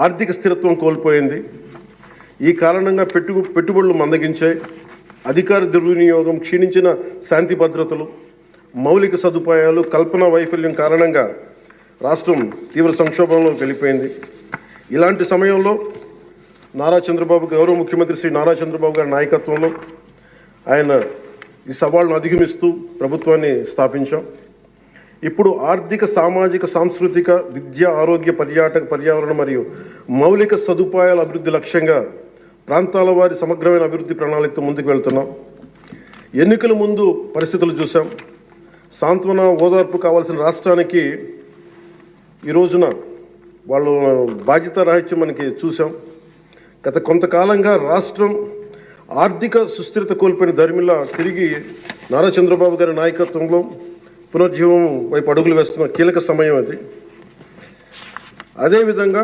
ఆర్థిక స్థిరత్వం కోల్పోయింది. ఈ కారణంగా పెట్టుబడులు మందగించాయి. అధికార దుర్వినియోగం, క్షీణించిన శాంతి భద్రతలు, మౌలిక సదుపాయాలు, కల్పన వైఫల్యం కారణంగా రాష్ట్రం తీవ్ర సంక్షోభంలో వెళ్ళిపోయింది. ఇలాంటి సమయంలో గౌరవ ముఖ్యమంత్రి శ్రీ నారా చంద్రబాబు గారి నాయకత్వంలో ఆయన ఈ సవాళ్ళను అధిగమిస్తూ ప్రభుత్వాన్ని స్థాపించాం. ఇప్పుడు ఆర్థిక, సామాజిక, సాంస్కృతిక, విద్య, ఆరోగ్య, పర్యావరణ మరియు మౌలిక సదుపాయాల అభివృద్ధి లక్ష్యంగా ప్రాంతాల వారి సమగ్రమైన అభివృద్ధి ప్రణాళికతో ముందుకు వెళ్తున్నాం. ఎన్నికల ముందు పరిస్థితులు చూసాం. సాంత్వన, ఓదార్పు కావాల్సిన రాష్ట్రానికి ఈ రోజున వాళ్ళు బాధ్యత రాహిత్యం మనకి చూసాం. గత కొంతకాలంగా రాష్ట్రం ఆర్థిక సుస్థిరత కోల్పోయిన ధర్మిలా తిరిగి నారా చంద్రబాబు గారి నాయకత్వంలో పునర్జీవం వైపు అడుగులు వేస్తున్న కీలక సమయం అది. అదేవిధంగా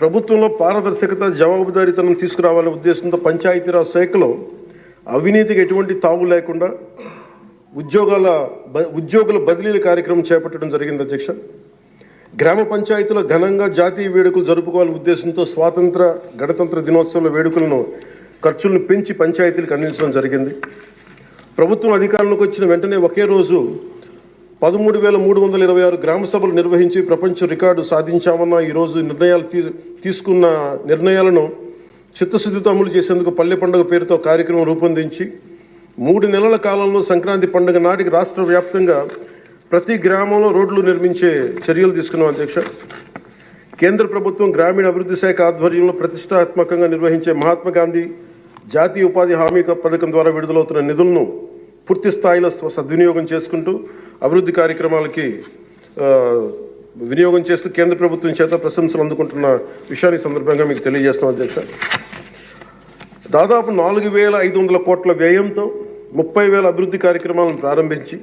ప్రభుత్వంలో పారదర్శకత, జవాబుదారీతనం తీసుకురావాలనే ఉద్దేశంతో పంచాయతీరాజ్ శాఖలో అవినీతికి ఎటువంటి తావు లేకుండా ఉద్యోగుల బదిలీల కార్యక్రమం చేపట్టడం జరిగింది అధ్యక్ష. గ్రామ పంచాయతీలో ఘనంగా జాతీయ వేడుకలు జరుపుకోవాలనే ఉద్దేశంతో గణతంత్ర దినోత్సవాల వేడుకలను ఖర్చులను పెంచి పంచాయతీలకు అందించడం జరిగింది. ప్రభుత్వం అధికారంలోకి వచ్చిన వెంటనే ఒకే రోజు 13,326 గ్రామ సభలు నిర్వహించి ప్రపంచ రికార్డు సాధించామన్న ఈరోజు తీసుకున్న నిర్ణయాలను చిత్తశుద్ధితో అమలు చేసేందుకు పల్లె పండుగ పేరుతో కార్యక్రమం రూపొందించి 3 నెలల కాలంలో సంక్రాంతి పండుగ నాటికి రాష్ట్ర వ్యాప్తంగా ప్రతి గ్రామంలో రోడ్లు నిర్మించే చర్యలు తీసుకున్నాం అధ్యక్ష. కేంద్ర ప్రభుత్వం గ్రామీణ అభివృద్ధి శాఖ ఆధ్వర్యంలో ప్రతిష్టాత్మకంగా నిర్వహించే మహాత్మా గాంధీ జాతీయ ఉపాధి హామీ పథకం ద్వారా విడుదలవుతున్న నిధులను పూర్తి స్థాయిలో సద్వినియోగం చేసుకుంటూ అభివృద్ధి కార్యక్రమాలకి వినియోగం చేస్తూ కేంద్ర ప్రభుత్వం చేత ప్రశంసలు అందుకుంటున్న విషయాన్ని సందర్భంగా మీకు తెలియజేస్తాం అధ్యక్ష. దాదాపు 4,500 కోట్ల వ్యయంతో 30,000 అభివృద్ధి కార్యక్రమాలను ప్రారంభించి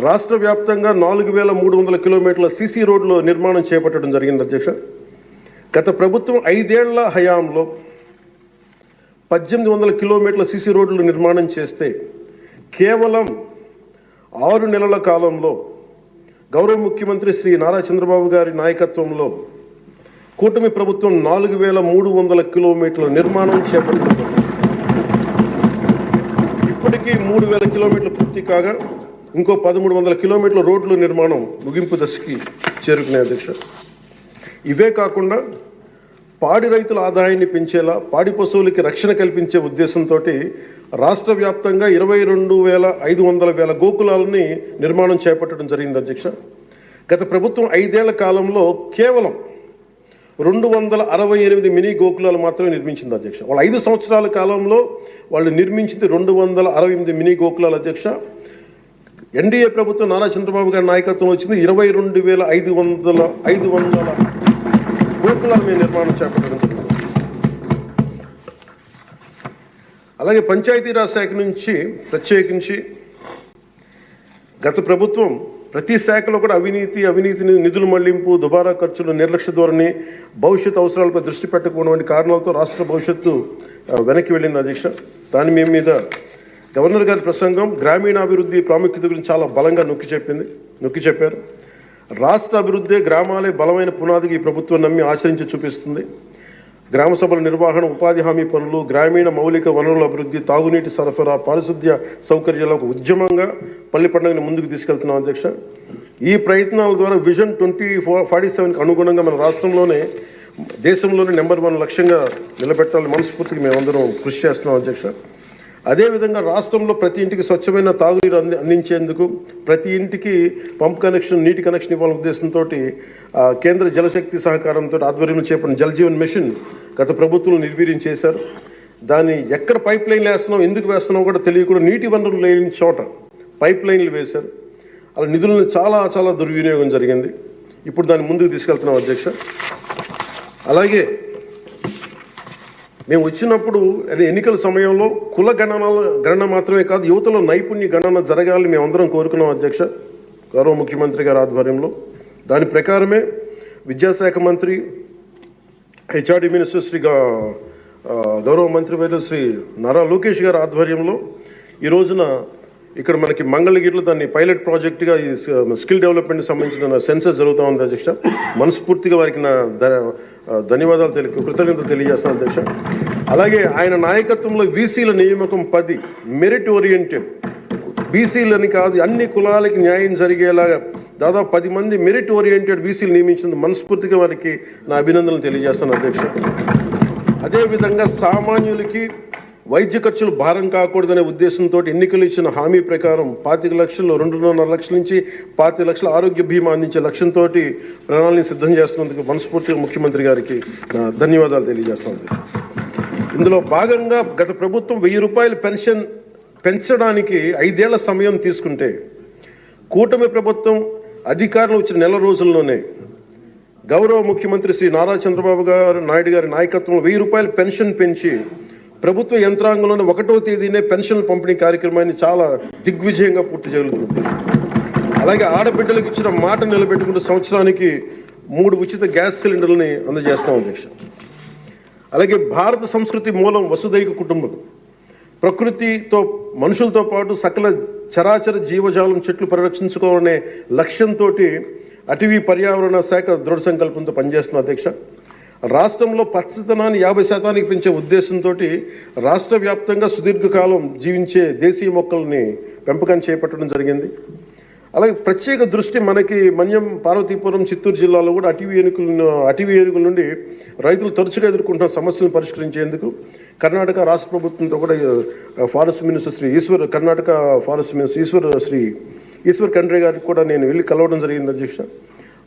రాష్ట్ర వ్యాప్తంగా 4,300 కిలోమీటర్ల సీసీ రోడ్లు నిర్మాణం చేపట్టడం జరిగింది అధ్యక్ష. గత ప్రభుత్వం 5 ఏళ్ల హయాంలో 1,800 కిలోమీటర్ల సీసీ రోడ్లు నిర్మాణం చేస్తే కేవలం 6 నెలల కాలంలో గౌరవ ముఖ్యమంత్రి శ్రీ నారా చంద్రబాబు గారి నాయకత్వంలో కూటమి ప్రభుత్వం 4,300 కిలోమీటర్ల నిర్మాణం చేపట్టింది. ఇప్పటికీ 3,000 కిలోమీటర్లు పూర్తి కాగా ఇంకో 1,300 కిలోమీటర్ల రోడ్లు నిర్మాణం ముగింపు దశకి చేరుకునే అధ్యక్ష. ఇవే కాకుండా పాడి రైతుల ఆదాయాన్ని పెంచేలా, పాడి పశువులకి రక్షణ కల్పించే ఉద్దేశంతో రాష్ట్ర వ్యాప్తంగా 22,500 గోకులాలని నిర్మాణం చేపట్టడం జరిగింది అధ్యక్ష. గత ప్రభుత్వం 5 ఏళ్ల కాలంలో కేవలం 268 మినీ గోకులాలు మాత్రమే నిర్మించింది అధ్యక్ష. వాళ్ళు 5 సంవత్సరాల కాలంలో వాళ్ళు నిర్మించింది 268 మినీ గోకులాలు అధ్యక్ష. ఎన్డీఏ ప్రభుత్వం నారా చంద్రబాబు గారి నాయకత్వంలో వచ్చింది 22,500 గోకులాలు మేము నిర్మాణం చేపట్టడం జరిగింది. అలాగే పంచాయతీరాజ్ శాఖ నుంచి ప్రత్యేకించి గత ప్రభుత్వం ప్రతి శాఖలో కూడా అవినీతిని, నిధుల మళ్లింపు, దుబారా ఖర్చులు, నిర్లక్ష్య ధోరణి, భవిష్యత్ అవసరాలపై దృష్టి పెట్టకపోవడం వంటి కారణాలతో రాష్ట్ర భవిష్యత్తు వెనక్కి వెళ్ళింది అధ్యక్ష. దాని మీద గవర్నర్ గారి ప్రసంగం గ్రామీణాభివృద్ధి ప్రాముఖ్యత గురించి చాలా బలంగా నొక్కి చెప్పారు. రాష్ట్ర అభివృద్ధి, గ్రామాలే బలమైన పునాదికి ఈ ప్రభుత్వం నమ్మి ఆచరించి చూపిస్తుంది. గ్రామ సభల నిర్వహణ, ఉపాధి హామీ పనులు, గ్రామీణ మౌలిక వనరుల అభివృద్ధి, తాగునీటి సరఫరా, పారిశుద్ధ్య సౌకర్యాల ఒక ఉద్యమంగా పల్లి పండుగని ముందుకు తీసుకెళ్తున్నాం అధ్యక్ష. ఈ ప్రయత్నాల ద్వారా విజన్ 2047కి అనుగుణంగా మన రాష్ట్రంలోనే దేశంలోనే నెంబర్ 1 లక్ష్యంగా నిలబెట్టాలని మనస్ఫూర్తిగా మేమందరం కృషి చేస్తున్నాం అధ్యక్ష. అదేవిధంగా రాష్ట్రంలో ప్రతి ఇంటికి స్వచ్ఛమైన తాగునీరు అందించేందుకు, ప్రతి ఇంటికి పంప్ కనెక్షన్, నీటి కనెక్షన్ ఇవ్వాలనే ఉద్దేశంతో కేంద్ర జలశక్తి సహకారంతో ఆధ్వర్యంలో చేపట్టిన జల్ జీవన్ మిషన్ గత ప్రభుత్వం నిర్వీర్యం చేశారు. దాన్ని ఎక్కడ పైప్ లైన్లు వేస్తున్నాం, ఎందుకు వేస్తున్నాం కూడా తెలియకుండా నీటి వనరులు లేని చోట పైప్ లైన్లు వేశారు. అలా నిధులను చాలా దుర్వినియోగం జరిగింది. ఇప్పుడు దాన్ని ముందుకు తీసుకెళ్తున్నాం అధ్యక్ష. అలాగే మేము వచ్చినప్పుడు ఎన్నికల సమయంలో కుల గణన మాత్రమే కాదు, యువతలో నైపుణ్య గణన జరగాలని మేమందరం కోరుకున్నాం అధ్యక్ష, గౌరవ ముఖ్యమంత్రి గారి ఆధ్వర్యంలో. దాని ప్రకారమే విద్యాశాఖ మంత్రి, హెచ్ఆర్డి మినిస్టర్ శ్రీ గౌరవ మంత్రివర్యులు శ్రీ నారా లోకేష్ గారి ఆధ్వర్యంలో ఈ రోజున ఇక్కడ మనకి మంగళగిరిలో దాన్ని పైలట్ ప్రాజెక్టుగా ఈ స్కిల్ డెవలప్మెంట్కి సంబంధించిన సెన్సస్ జరుగుతూ ఉంది అధ్యక్ష. మనస్ఫూర్తిగా వారికి నా ధన్యవాదాలు కృతజ్ఞతలు తెలియజేస్తాను అధ్యక్ష. అలాగే ఆయన నాయకత్వంలో వీసీల నియామకం 10 మెరిట్ ఓరియంటెడ్, బీసీలని కాదు అన్ని కులాలకి న్యాయం జరిగేలాగా దాదాపు 10 మంది మెరిట్ ఓరియంటెడ్ వీసీలు నియమించింది మనస్ఫూర్తిగా వారికి నా అభినందనలు తెలియజేస్తాను అధ్యక్ష. అదేవిధంగా సామాన్యులకి వైద్య ఖర్చులు భారం కాకూడదనే ఉద్దేశంతో ఎన్నికలు ఇచ్చిన హామీ ప్రకారం 25 లక్షలు 2.5 లక్షల నుంచి 25 లక్షల ఆరోగ్య బీమా అందించే లక్ష్యంతో ప్రణాళిక సిద్ధం చేస్తున్నందుకు మనస్ఫూర్తిగా ముఖ్యమంత్రి గారికి నా ధన్యవాదాలు తెలియజేస్తాను. ఇందులో భాగంగా గత ప్రభుత్వం 1000 రూపాయలు పెన్షన్ పెంచడానికి 5 ఏళ్ల సమయం తీసుకుంటే కూటమి ప్రభుత్వం అధికారంలో వచ్చిన నెల రోజుల్లోనే గౌరవ ముఖ్యమంత్రి శ్రీ నారా చంద్రబాబు నాయుడు గారి నాయకత్వంలో 1000 రూపాయలు పెన్షన్ పెంచి ప్రభుత్వ యంత్రాంగంలోనే 1వ తేదీనే పెన్షన్ల పంపిణీ కార్యక్రమాన్ని చాలా దిగ్విజయంగా పూర్తి చేయగలుగుతుంది. అలాగే ఆడబిడ్డలకు ఇచ్చిన మాట నిలబెట్టుకుంటూ సంవత్సరానికి 3 ఉచిత గ్యాస్ సిలిండర్లని అందజేస్తాం అధ్యక్ష. అలాగే భారత సంస్కృతి మూలం వసుదైక కుటుంబం, ప్రకృతితో మనుషులతో పాటు సకల చరాచర జీవజాలం చెట్లు పరిరక్షించుకోవాలనే లక్ష్యంతో అటవీ పర్యావరణ శాఖ దృఢ సంకల్పంతో పనిచేస్తున్న అధ్యక్ష. రాష్ట్రంలో పచ్చదనాన్ని 50% పెంచే ఉద్దేశంతో రాష్ట్ర వ్యాప్తంగా సుదీర్ఘకాలం జీవించే దేశీయ మొక్కల్ని పెంపకం చేపట్టడం జరిగింది. అలాగే ప్రత్యేక దృష్టి మనకి మన్యం, పార్వతీపురం, చిత్తూరు జిల్లాలో కూడా అటవీ ఏనుగుల నుండి రైతులు తరచుగా ఎదుర్కొంటున్న సమస్యలను పరిష్కరించేందుకు కర్ణాటక రాష్ట్ర ప్రభుత్వంతో కూడా forest minister Karnataka forest minister Eshwar Khandre గారికి కూడా నేను వెళ్ళి కలవడం జరిగింది అధ్యక్ష.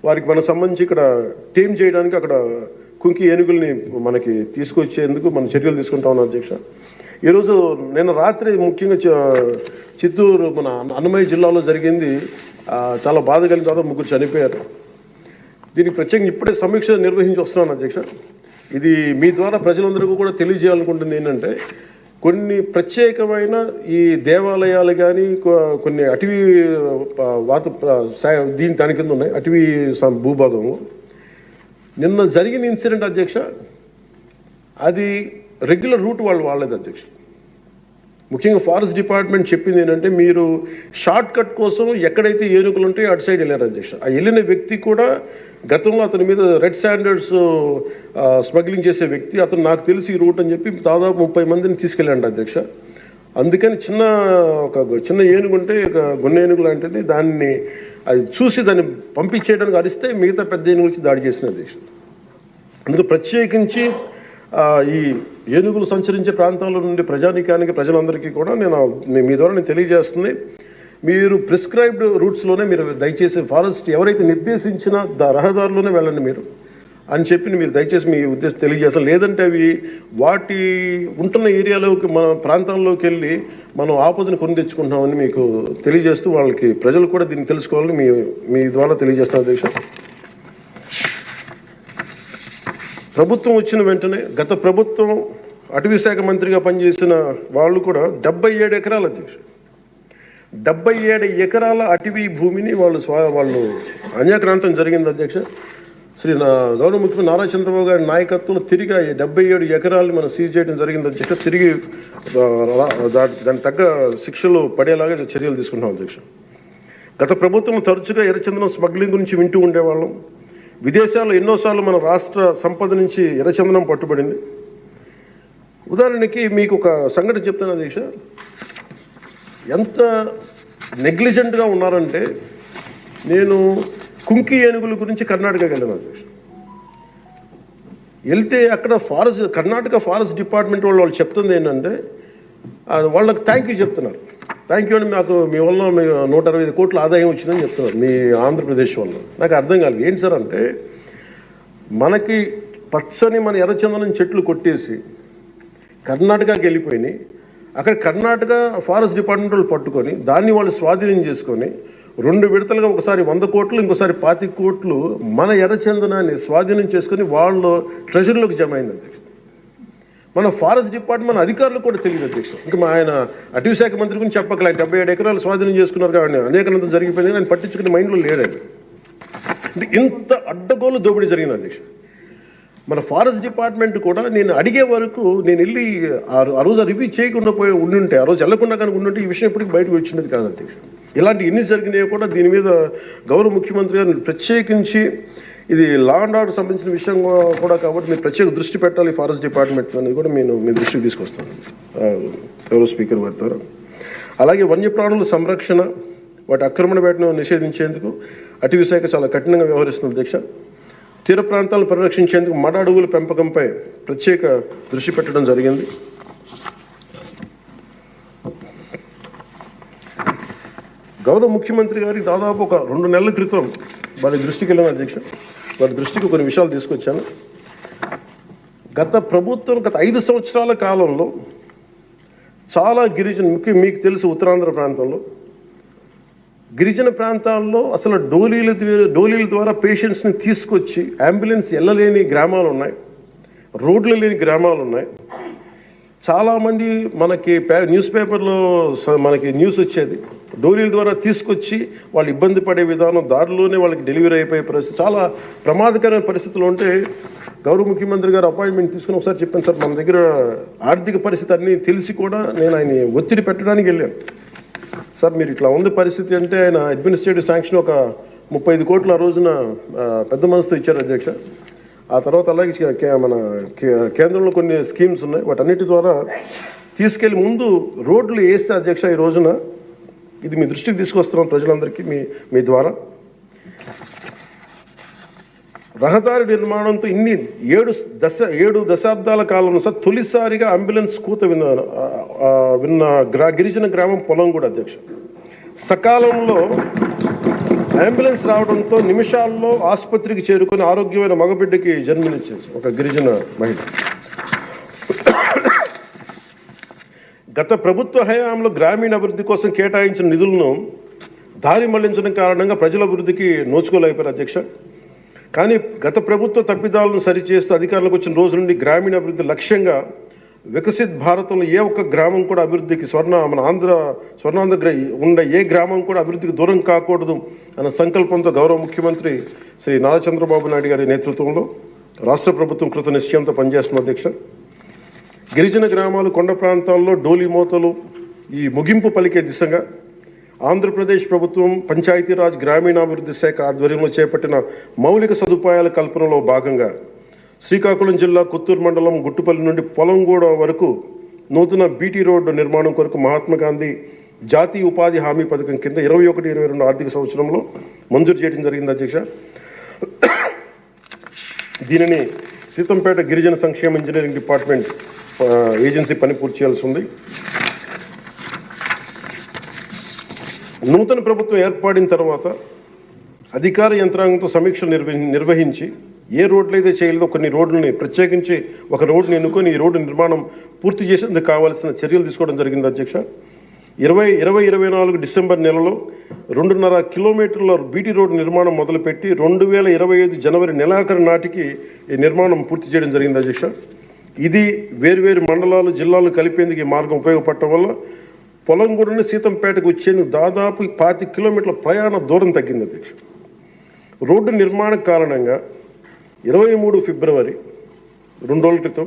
వారికి మనకు సంబంధించి ఇక్కడ టీమ్ చేయడానికి అక్కడ కుంకి ఏనుగుల్ని మనకి తీసుకొచ్చేందుకు మనం చర్యలు తీసుకుంటా ఉన్నాం అధ్యక్ష. ఈరోజు నిన్న రాత్రి ముఖ్యంగా చిత్తూరు మన అన్నమయ్య జిల్లాలో జరిగింది, చాలా బాధ కలిగిన తర్వాత 3 చనిపోయారు. దీనికి ప్రత్యేకంగా ఇప్పుడే సమీక్ష నిర్వహించి వస్తున్నాను అధ్యక్ష. ఇది మీ ద్వారా ప్రజలందరికీ కూడా తెలియజేయాలనుకుంటుంది ఏంటంటే, కొన్ని ప్రత్యేకమైన ఈ దేవాలయాలు కానీ కొన్ని అటవీ దాని కింద ఉన్నాయి అటవీ భూభాగము. నిన్న జరిగిన ఇన్సిడెంట్ అధ్యక్ష, అది రెగ్యులర్ రూట్ వాళ్ళు వాడలేదు అధ్యక్ష. ముఖ్యంగా ఫారెస్ట్ డిపార్ట్మెంట్ చెప్పింది ఏంటంటే, మీరు షార్ట్ కట్ కోసం ఎక్కడైతే ఏనుగులు ఉంటాయో అటు సైడ్ వెళ్ళారు అధ్యక్ష. ఆ వెళ్ళిన వ్యక్తి కూడా గతంలో అతని మీద రెడ్ శాండర్డ్స్ స్మగ్లింగ్ చేసే వ్యక్తి, అతను నాకు తెలిసి ఈ రూట్ అని చెప్పి దాదాపు 30 మందిని తీసుకెళ్ళండి అధ్యక్ష. అందుకని చిన్న ఏనుగు ఉంటే గున్న ఏనుగు లాంటిది, దాన్ని అది చూసి దాన్ని పంపించేయడానికి అరిస్తే మిగతా పెద్ద ఏనుగులకి దాడి చేసిన అధ్యక్ష. అందుకు ప్రత్యేకించి ఈ ఏనుగులు సంచరించే ప్రాంతాల నుండి ప్రజలందరికీ కూడా మీ ద్వారా నేను తెలియజేస్తుంది, మీరు ప్రిస్క్రైబ్డ్ రూట్స్లోనే మీరు దయచేసి ఫారెస్ట్ ఎవరైతే నిర్దేశించిన రహదారులోనే వెళ్ళండి మీరు అని చెప్పి మీరు దయచేసి మీ ఉద్దేశం తెలియజేస్తాం. లేదంటే అవి వాటి ఉంటున్న ఏరియాలోకి మన ప్రాంతాల్లోకి వెళ్ళి మనం ఆపదను కొని తెచ్చుకుంటామని మీకు తెలియజేస్తూ వాళ్ళకి ప్రజలు కూడా దీన్ని తెలుసుకోవాలని మీ ద్వారా తెలియజేస్తాం అధ్యక్ష. ప్రభుత్వం వచ్చిన వెంటనే గత ప్రభుత్వం అటవీ శాఖ మంత్రిగా పనిచేసిన వాళ్ళు కూడా 77 ఎకరాలు అధ్యక్ష, 77 ఎకరాల అటవీ భూమిని వాళ్ళు అన్యాక్రాంతం జరిగింది అధ్యక్ష. గౌరవ ముఖ్యమంత్రి నారా చంద్రబాబు గారి నాయకత్వంలో తిరిగి 77 ఎకరాలని మనం సీజ్ చేయడం జరిగింది అధ్యక్ష. తిరిగి దానికి తగ్గ శిక్షలు పడేలాగా చర్యలు తీసుకుంటాం అధ్యక్ష. గత ప్రభుత్వం తరచుగా ఎర్రచందనం స్మగ్లింగ్ గురించి వింటూ ఉండేవాళ్ళం. విదేశాల్లో ఎన్నోసార్లు మన రాష్ట్ర సంపద నుంచి ఎర్రచందనం పట్టుబడింది. ఉదాహరణకి మీకు ఒక సంఘటన చెప్తాను అధ్యక్ష, ఎంత నెగ్లిజెంట్గా ఉన్నారంటే, నేను కుంకి ఏనుగుల గురించి కర్ణాటకకి వెళ్ళాను అధ్యక్ష. వెళ్తే అక్కడ కర్ణాటక ఫారెస్ట్ డిపార్ట్మెంట్ వాళ్ళు చెప్తుంది ఏంటంటే, వాళ్ళకి థ్యాంక్ యూ చెప్తున్నారు. థ్యాంక్ యూ అని మీ వల్ల 165 కోట్ల ఆదాయం వచ్చిందని చెప్తున్నారు మీ ఆంధ్రప్రదేశ్ వల్ల. నాకు అర్థం కాలేదు ఏంటి సార్ అంటే, మనకి పచ్చని మన ఎర్రచందనం చెట్లు కొట్టేసి కర్ణాటకకి వెళ్ళిపోయినాయి. అక్కడ కర్ణాటక ఫారెస్ట్ డిపార్ట్మెంట్ వాళ్ళు పట్టుకొని దాన్ని వాళ్ళు స్వాధీనం చేసుకొని 2 విడతలుగా ఒకసారి 100 కోట్లు ఇంకోసారి 25 కోట్లు మన ఎర్రచందనాన్ని స్వాధీనం చేసుకొని వాళ్ళు ట్రెజరీలోకి జమ అయింది అధ్యక్ష. మన ఫారెస్ట్ డిపార్ట్మెంట్ అధికారులకు కూడా తెలియదు అధ్యక్ష. ఇంకా ఆయన అటవీ శాఖ మంత్రి గురించి చెప్పకలే, 77 ఎకరాలు స్వాధీనం చేసుకున్నారు కాబట్టి అనేకనంతం జరిగిపోయింది, ఆయన పట్టించుకునే మైండ్లో లేడండి. అంటే ఇంత అడ్డగోలు దోపిడీ జరిగింది అధ్యక్ష. మన ఫారెస్ట్ డిపార్ట్మెంట్ కూడా నేను అడిగే వరకు నేను వెళ్ళి ఆ రోజు రివ్యూ చేయకుండా ఉండుంటే, ఆ రోజు వెళ్లకుండా కనుక ఉండుంటే ఈ విషయం ఎప్పటికీ బయటకు వచ్చినది కాదు అధ్యక్ష. ఇలాంటి ఎన్ని జరిగినాయో కూడా దీని మీద గౌరవ ముఖ్యమంత్రి గారు ప్రత్యేకించి, ఇది లా అండ్ ఆర్డర్ సంబంధించిన విషయం కూడా కాబట్టి మీరు ప్రత్యేక దృష్టి పెట్టాలి ఫారెస్ట్ డిపార్ట్మెంట్ అనేది కూడా నేను మీ దృష్టికి తీసుకొస్తాను గౌరవ స్పీకర్ వారి ద్వారా. అలాగే వన్యప్రాణుల సంరక్షణ, వాటి ఆక్రమణ వేటను నిషేధించేందుకు అటవీ శాఖ చాలా కఠినంగా వ్యవహరిస్తుంది అధ్యక్ష. తీర ప్రాంతాలను పరిరక్షించేందుకు మడ అడవుల పెంపకంపై ప్రత్యేక దృష్టి పెట్టడం జరిగింది. గౌరవ ముఖ్యమంత్రి గారికి దాదాపు ఒక 2 నెలల క్రితం వారి దృష్టికి వెళ్ళిన అధ్యక్ష, వారి దృష్టికి కొన్ని విషయాలు తీసుకొచ్చాను. గత 5 సంవత్సరాల కాలంలో చాలా గిరిజన, ముఖ్యంగా మీకు తెలుసు ఉత్తరాంధ్ర ప్రాంతంలో గిరిజన ప్రాంతాల్లో అసలు డోలీల ద్వారా పేషెంట్స్ని తీసుకొచ్చి అంబులెన్స్ వెళ్ళలేని గ్రామాలు ఉన్నాయి, రోడ్లు లేని గ్రామాలు ఉన్నాయి. చాలామంది మనకి న్యూస్ పేపర్లో మనకి న్యూస్ వచ్చేది, డోలీల ద్వారా తీసుకొచ్చి వాళ్ళు ఇబ్బంది పడే విధానం, దారిలోనే వాళ్ళకి డెలివరీ అయిపోయే పరిస్థితి, చాలా ప్రమాదకరమైన పరిస్థితులు ఉంటే గౌరవ ముఖ్యమంత్రి గారు అపాయింట్మెంట్ తీసుకుని ఒకసారి చెప్పాను, సార్ మన దగ్గర ఆర్థిక పరిస్థితి అన్నీ తెలిసి కూడా నేను ఆయన ఒత్తిడి పెట్టడానికి వెళ్ళాను. సార్ మీరు ఇట్లా ఉంది పరిస్థితి అంటే ఆయన అడ్మినిస్ట్రేటివ్ శాంక్షన్ ఒక 35 కోట్లు ఆ రోజున పెద్ద మనసుతో ఇచ్చారు అధ్యక్ష. ఆ తర్వాత అలాగే మన కేంద్రంలో కొన్ని స్కీమ్స్ ఉన్నాయి, వాటన్నిటి ద్వారా తీసుకెళ్ళి ముందు రోడ్లు వేస్తే అధ్యక్ష ఈ రోజున ఇది మీ దృష్టికి తీసుకొస్తున్నాం ప్రజలందరికీ మీ ద్వారా. రహదారి నిర్మాణంతో 7 దశాబ్దాల కాలంలో సార్ తొలిసారిగా అంబులెన్స్ కూత విన్న గిరిజన గ్రామం పొలంగూడ అధ్యక్ష. సకాలంలో అంబులెన్స్ రావడంతో నిమిషాల్లో ఆసుపత్రికి చేరుకొని ఆరోగ్యమైన మగబిడ్డకి జన్మనిచ్చింది ఒక గిరిజన మహిళ. గత ప్రభుత్వ హయాంలో గ్రామీణ అభివృద్ధి కోసం కేటాయించిన నిధులను దారి మళ్లించడం కారణంగా ప్రజల అభివృద్ధికి నోచుకోలేకపోయారు అధ్యక్ష. కానీ గత ప్రభుత్వ తప్పిదాలను సరిచేస్తూ అధికారులకు వచ్చిన రోజు నుండి గ్రామీణ అభివృద్ధి లక్ష్యంగా వికసిత్ భారతంలో ఏ ఒక్క గ్రామం కూడా అభివృద్ధికి మన స్వర్ణాంధ్ర ఉండే ఏ గ్రామం కూడా అభివృద్ధికి దూరం కాకూడదు అన్న సంకల్పంతో గౌరవ ముఖ్యమంత్రి శ్రీ నారా చంద్రబాబు నాయుడు గారి నేతృత్వంలో రాష్ట్ర ప్రభుత్వం కృత నిశ్చయంతో పనిచేస్తున్న అధ్యక్ష. గిరిజన గ్రామాలు, కొండ ప్రాంతాల్లో డోలీ మోతలు ఈ ముగింపు పలికే దిశగా ఆంధ్రప్రదేశ్ ప్రభుత్వం పంచాయతీరాజ్ గ్రామీణాభివృద్ధి శాఖ ఆధ్వర్యంలో చేపట్టిన మౌలిక సదుపాయాల కల్పనలో భాగంగా శ్రీకాకుళం జిల్లా కొత్తూరు మండలం గుట్టుపల్లి నుండి పొలంగూడ వరకు నూతన బీటీ రోడ్డు నిర్మాణం కొరకు మహాత్మా గాంధీ జాతీయ ఉపాధి హామీ పథకం కింద 21-22 ఆర్థిక సంవత్సరంలో మంజూరు చేయడం జరిగింది అధ్యక్ష. దీనిని సీతంపేట గిరిజన సంక్షేమ ఇంజనీరింగ్ డిపార్ట్మెంట్ ఏజెన్సీ పని పూర్తి చేయాల్సి ఉంది. నూతన ప్రభుత్వం ఏర్పడిన తర్వాత అధికార యంత్రాంగంతో సమీక్షలు నిర్వహించి ఏ రోడ్లు అయితే చేయలేదో కొన్ని రోడ్లని ప్రత్యేకించి ఒక రోడ్డుని ఎన్నుకొని ఈ రోడ్డు నిర్మాణం పూర్తి చేసేందుకు కావాల్సిన చర్యలు తీసుకోవడం జరిగింది అధ్యక్ష. 2024 డిసెంబర్ నెలలో 2.5 కిలోమీటర్ల బీటీ రోడ్డు నిర్మాణం మొదలుపెట్టి 2025 జనవరి నెలాఖరు నాటికి ఈ నిర్మాణం పూర్తి చేయడం జరిగింది అధ్యక్ష. ఇది వేర్వేరు మండలాలు, జిల్లాలు కలిపేందుకు ఈ మార్గం ఉపయోగపడటం వల్ల పొలంగూడని సీతంపేటకు వచ్చేందుకు దాదాపు 25 కిలోమీటర్ల ప్రయాణ దూరం తగ్గింది అధ్యక్ష. రోడ్డు నిర్మాణం కారణంగా 23 ఫిబ్రవరి 2 రోజుల క్రితం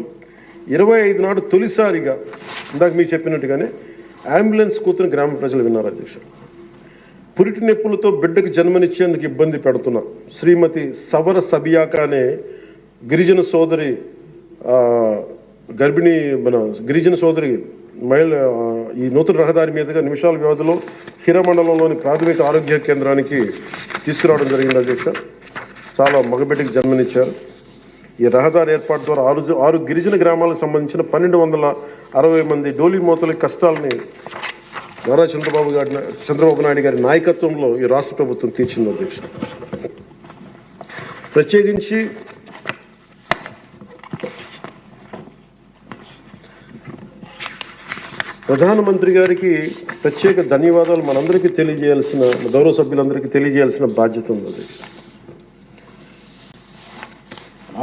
25 నాడు తొలిసారిగా ఇందాక మీకు చెప్పినట్టుగానే అంబులెన్స్ కూతురు గ్రామ ప్రజలు విన్నారు అధ్యక్ష. పురిటి నొప్పులతో బిడ్డకు జన్మనిచ్చేందుకు ఇబ్బంది పెడుతున్న శ్రీమతి సవర సబియాక అనే గిరిజన సోదరి గిరిజన సోదరి మహిళ ఈ నూతన రహదారి మీదుగా నిమిషాల వ్యవధిలో హిరమండలంలోని ప్రాథమిక ఆరోగ్య కేంద్రానికి తీసుకురావడం జరిగింది అధ్యక్ష. చాలా మగబిడ్డకి జన్మనిచ్చారు. ఈ రహదారి ఏర్పాటు ద్వారా 6 గిరిజన గ్రామాలకు సంబంధించిన 1260 మంది డోలీ మోతల కష్టాలని నారా చంద్రబాబు నాయుడు గారి నాయకత్వంలో ఈ రాష్ట్ర ప్రభుత్వం తీర్చింది అధ్యక్ష. ప్రత్యేకించి ప్రధానమంత్రి గారికి ప్రత్యేక ధన్యవాదాలు మనందరికీ తెలియజేయాల్సిన, గౌరవ సభ్యులందరికీ తెలియజేయాల్సిన బాధ్యత ఉంది.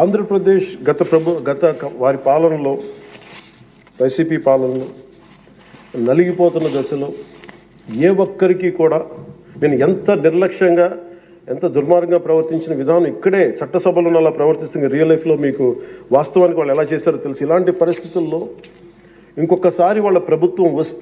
ఆంధ్రప్రదేశ్ గత వారి పాలనలో, వైసీపీ పాలనలో నలిగిపోతున్న దశలో ఏ ఒక్కరికి కూడా నేను ఎంత నిర్లక్ష్యంగా ఎంత దుర్మార్గంగా ప్రవర్తించిన విధానం ఇక్కడే చట్టసభలో అలా ప్రవర్తిస్తున్న రియల్ లైఫ్లో మీకు వాస్తవానికి వాళ్ళు ఎలా చేశారో తెలుసు. ఇలాంటి పరిస్థితుల్లో ఇంకొకసారి వాళ్ళ ప్రభుత్వం వస్తే